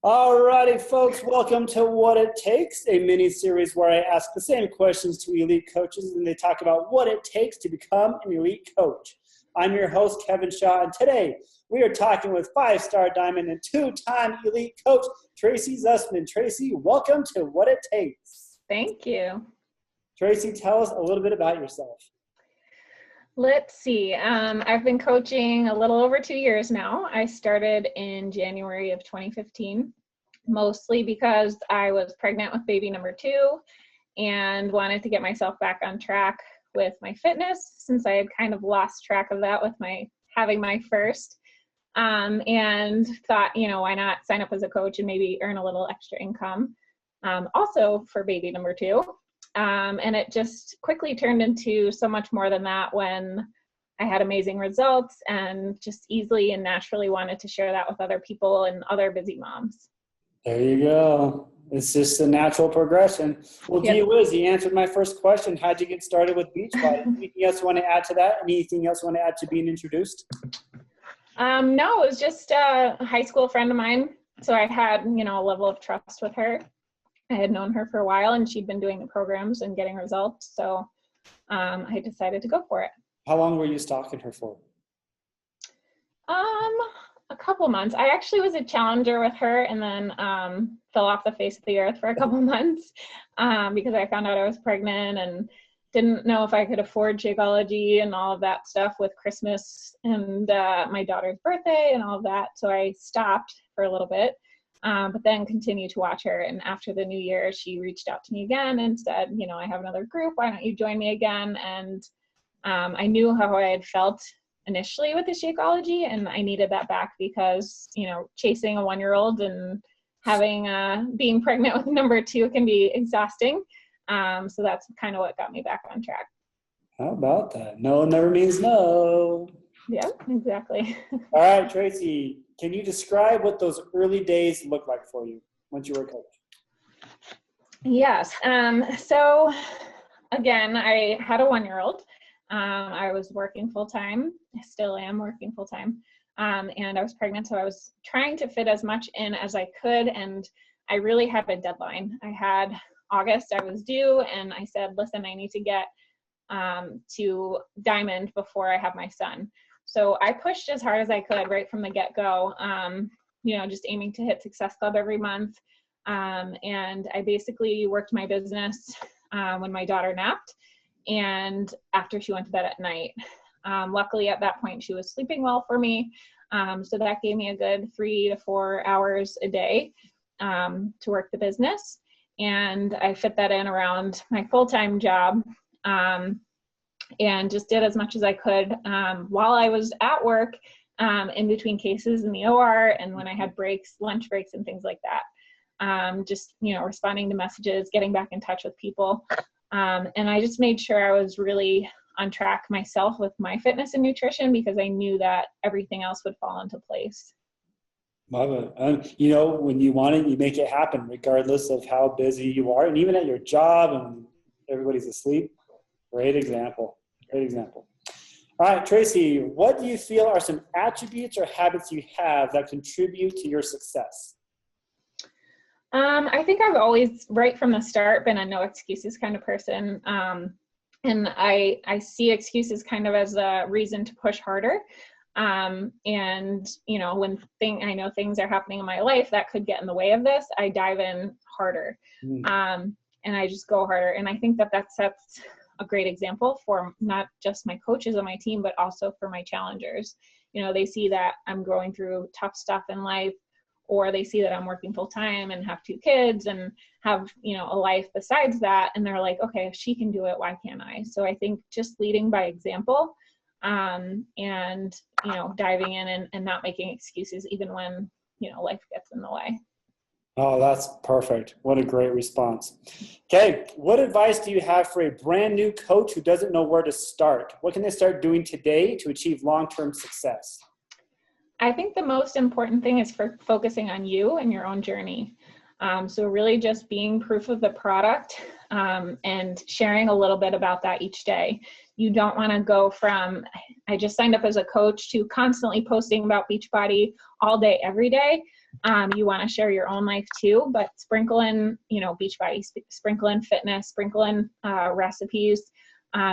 Alrighty, folks, welcome to What It Takes, a mini-series where I ask the same questions to elite coaches and they talk about what it takes to become an elite coach. I'm your host, Kevin Shaw, and today we are talking with five-star diamond and two-time elite coach, Tracey Zusman. Tracey, welcome to What It Takes. Thank you. Tracey, tell us a little bit about yourself. Let's see. I've been coaching a little over 2 years now. I started in January of 2015, mostly because I was pregnant with baby number 2 and wanted to get myself back on track with my fitness since I had kind of lost track of that with having my first. And thought, why not sign up as a coach and maybe earn a little extra income also for baby number 2. And it just quickly turned into so much more than that when I had amazing results and just easily and naturally wanted to share that with other people and other busy moms. There you go. It's just a natural progression. Well, Yep. gee whiz, you answered my first question. How'd you get started with Beachbody? Anything else you want to add to that? Anything else you want to add to being introduced? No, it was just a high school friend of mine. So I had, a level of trust with her. I had known her for a while and she'd been doing the programs and getting results. So I decided to go for it. How long were you stalking her for? A couple months. I actually was a challenger with her and then fell off the face of the earth for a couple months because I found out I was pregnant and didn't know if I could afford Shakeology and all of that stuff with Christmas and my daughter's birthday and all of that. So I stopped for a little bit. But then continued to watch her. And after the new year, she reached out to me again and said, I have another group. Why don't you join me again? And I knew how I had felt initially with the Shakeology, and I needed that back because, chasing a 1-year-old and having being pregnant with number 2 can be exhausting. So that's kind of what got me back on track. How about that? No never means no. Yeah, exactly. All right, Tracey, can you describe what those early days looked like for you once you were a coach? Yes. So again, I had a 1-year-old. I was working full-time. I still am working full-time. And I was pregnant, so I was trying to fit as much in as I could. And I really had a deadline. I had August, I was due, and I said, listen, I need to get to Diamond before I have my son. So I pushed as hard as I could right from the get-go, just aiming to hit Success Club every month. And I basically worked my business when my daughter napped and after she went to bed at night. Luckily, at that point, she was sleeping well for me. So that gave me a good 3 to 4 hours a day to work the business. And I fit that in around my full-time job. And just did as much as I could while I was at work in between cases in the OR and when I had breaks, lunch breaks and things like that. Responding to messages, getting back in touch with people. And I just made sure I was really on track myself with my fitness and nutrition because I knew that everything else would fall into place. Love it. And, when you want it, you make it happen regardless of how busy you are. And even at your job and everybody's asleep. Great example. Great example. All right, Tracey, what do you feel are some attributes or habits you have that contribute to your success? I think I've always, right from the start, been a no excuses kind of person. And I see excuses kind of as a reason to push harder. When I know things are happening in my life that could get in the way of this, I dive in harder. And I just go harder. And I think that sets a great example for not just my coaches on my team, but also for my challengers. They see that I'm going through tough stuff in life, or they see that I'm working full time and have 2 kids and have, a life besides that. And they're like, okay, if she can do it, why can't I? So I think just leading by example, and diving in and not making excuses, even when, life gets in the way. Oh, that's perfect. What a great response. Okay, what advice do you have for a brand new coach who doesn't know where to start? What can they start doing today to achieve long-term success? I think the most important thing is for focusing on you and your own journey. So really just being proof of the product and sharing a little bit about that each day. You don't want to go from, I just signed up as a coach, to constantly posting about Beachbody all day, every day. You want to share your own life too, but sprinkle in, Beachbody, sprinkle in fitness, sprinkle in recipes.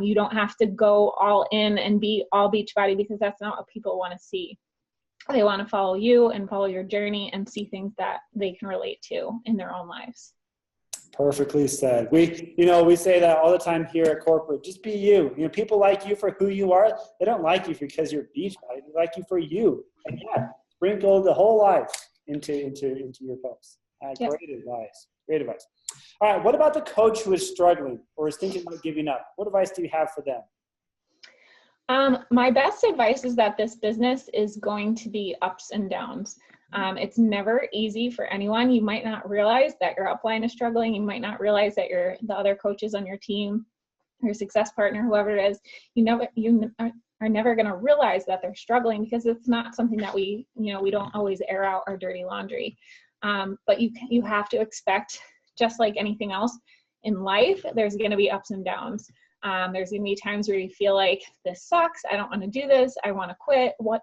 You don't have to go all in and be all Beachbody, because that's not what people want to see. They want to follow you and follow your journey and see things that they can relate to in their own lives. Perfectly said. We say that all the time here at corporate. Just be you. People like you for who you are. They don't like you because you're Beachbody. They like you for you. And yeah, sprinkle the whole life into your posts. Yep. Great advice. Great advice. All right. What about the coach who is struggling or is thinking about giving up? What advice do you have for them? My best advice is that this business is going to be ups and downs. It's never easy for anyone. You might not realize that your upline is struggling. You might not realize that the other coaches on your team, your success partner, whoever it is, you are never going to realize that they're struggling, because it's not something that we don't always air out our dirty laundry. But you have to expect, just like anything else in life, there's going to be ups and downs. There's going to be times where you feel like, this sucks. I don't want to do this. I want to quit. What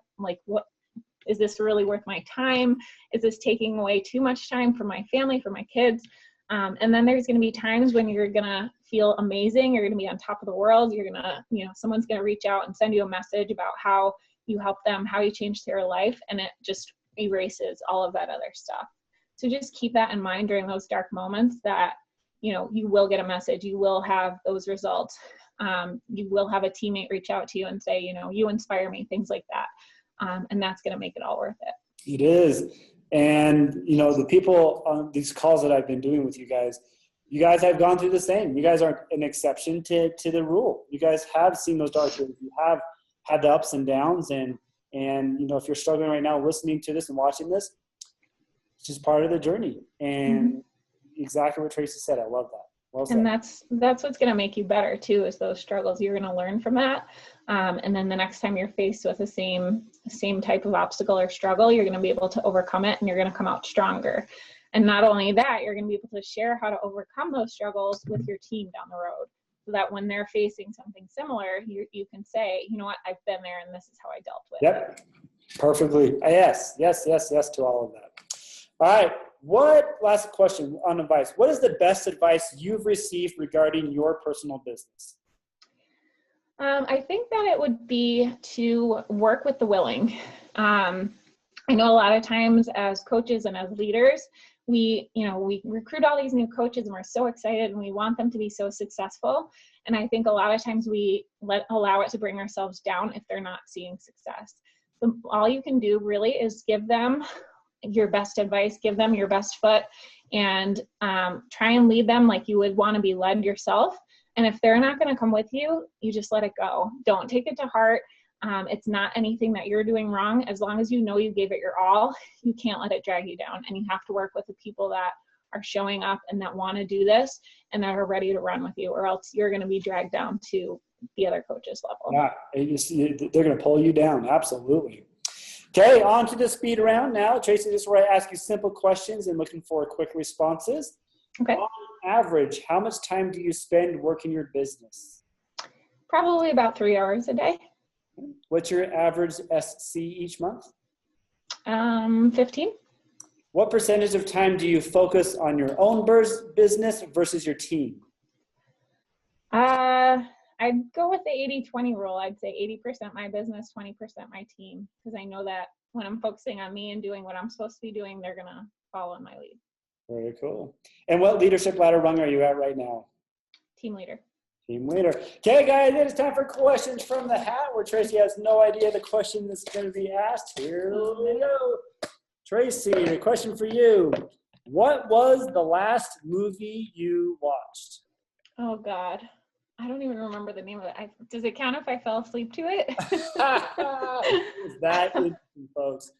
is this really worth my time? Is this taking away too much time from my family, for my kids? And then there's going to be times when you're going to feel amazing. You're going to be on top of the world. You're going to, someone's going to reach out and send you a message about how you help them, how you changed their life. And it just erases all of that other stuff. So just keep that in mind during those dark moments, that, you will get a message. You will have those results. You will have a teammate reach out to you and say, you inspire me, things like that. And that's going to make it all worth it. It is. And, the people on these calls that I've been doing with you guys have gone through the same. You guys aren't an exception to the rule. You guys have seen those dark days. You have had the ups and downs. And if you're struggling right now listening to this and watching this, it's just part of the journey. And exactly what Tracey said. I love that. Well said. And that's what's going to make you better too, is those struggles. You're going to learn from that. And then the next time you're faced with the same type of obstacle or struggle, you're going to be able to overcome it, and you're going to come out stronger. And not only that, you're going to be able to share how to overcome those struggles with your team down the road, so that when they're facing something similar, you can say, you know what, I've been there and this is how I dealt with it. Perfectly. Yes to all of that. All right. Last question on advice. What is the best advice you've received regarding your personal business? I think that it would be to work with the willing. I know a lot of times as coaches and as leaders, we recruit all these new coaches and we're so excited and we want them to be so successful. And I think a lot of times we allow it to bring ourselves down if they're not seeing success. So all you can do really is give them your best advice, give them your best foot, and try and lead them like you would want to be led yourself. And if they're not going to come with you, you just let it go. Don't take it to heart. It's not anything that you're doing wrong. As long as you know you gave it your all, you can't let it drag you down. And you have to work with the people that are showing up and that want to do this and that are ready to run with you, or else you're going to be dragged down to the other coach's level. Yeah, they're going to pull you down. Absolutely. Okay, on to the speed round now. Tracey, this is where I ask you simple questions and looking for quick responses. Okay. On average, how much time do you spend working your business? Probably about 3 hours a day. What's your average SC each month? 15. What percentage of time do you focus on your own business versus your team? I'd go with the 80-20 rule. I'd say 80% my business, 20% my team, because I know that when I'm focusing on me and doing what I'm supposed to be doing, they're going to follow in my lead. Very cool. And what leadership ladder rung are you at right now? Team leader. Team leader. Okay, guys, it is time for questions from the hat, where Tracey has no idea the question that's going to be asked. Here we go. Tracey, a question for you. What was the last movie you watched? Oh, God. I don't even remember the name of it. Does it count if I fell asleep to it? Is that interesting, folks?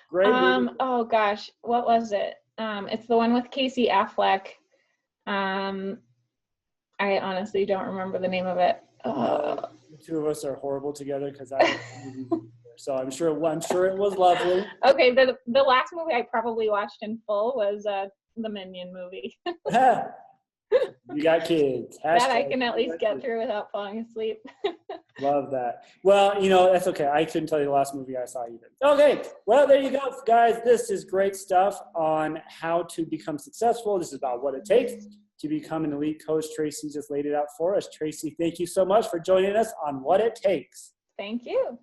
Great movie. Oh, gosh. What was it? It's the one with Casey Affleck. I honestly don't remember the name of it. The two of us are horrible together because so I'm sure it was lovely. Okay, the last movie I probably watched in full was the Minion movie. You got kids. That I can at least get through without falling asleep. Love that. Well, that's okay. I couldn't tell you the last movie I saw either. Okay. Well, there you go, guys. This is great stuff on how to become successful. This is about what it takes to become an elite coach. Tracey just laid it out for us. Tracey, thank you so much for joining us on What It Takes. Thank you.